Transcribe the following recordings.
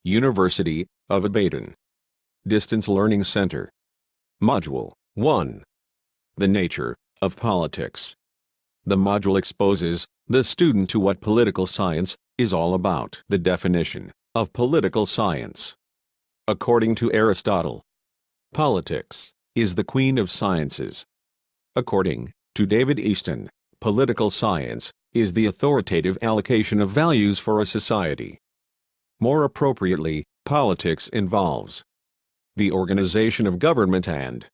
University of Ibadan. Distance Learning Center. Module 1. The Nature of Politics. The module exposes the student to what political science is all about. The definition of political science. According to Aristotle, politics is the queen of sciences. According to David Easton, political science is the authoritative allocation of values for a society. More appropriately, politics involves the organization of government and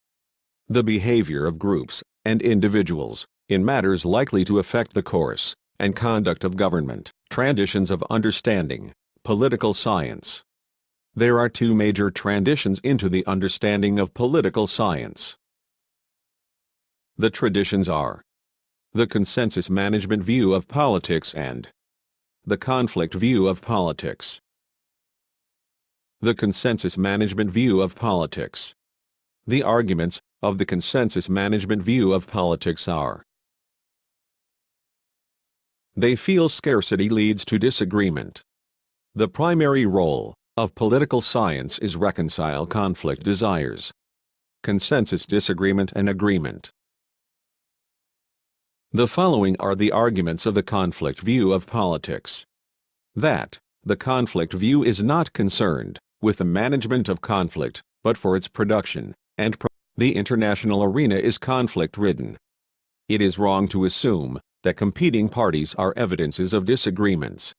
the behavior of groups and individuals in matters likely to affect the course and conduct of government. Transitions of understanding political science. There are two major transitions into the understanding of political science. The traditions are the consensus management view of politics and the conflict view of politics. The consensus management view of politics. The arguments of the consensus management view of politics are: they feel scarcity leads to disagreement. The primary role of political science is reconcile conflict desires, consensus disagreement and agreement. The following are the arguments of the conflict view of politics. That the conflict view is not concerned with the management of conflict, but for its production, and the international arena is conflict-ridden. It is wrong to assume that competing parties are evidences of disagreements.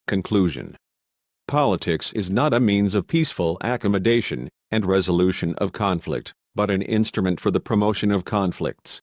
Conclusion. Politics is not a means of peaceful accommodation and resolution of conflict, but an instrument for the promotion of conflicts.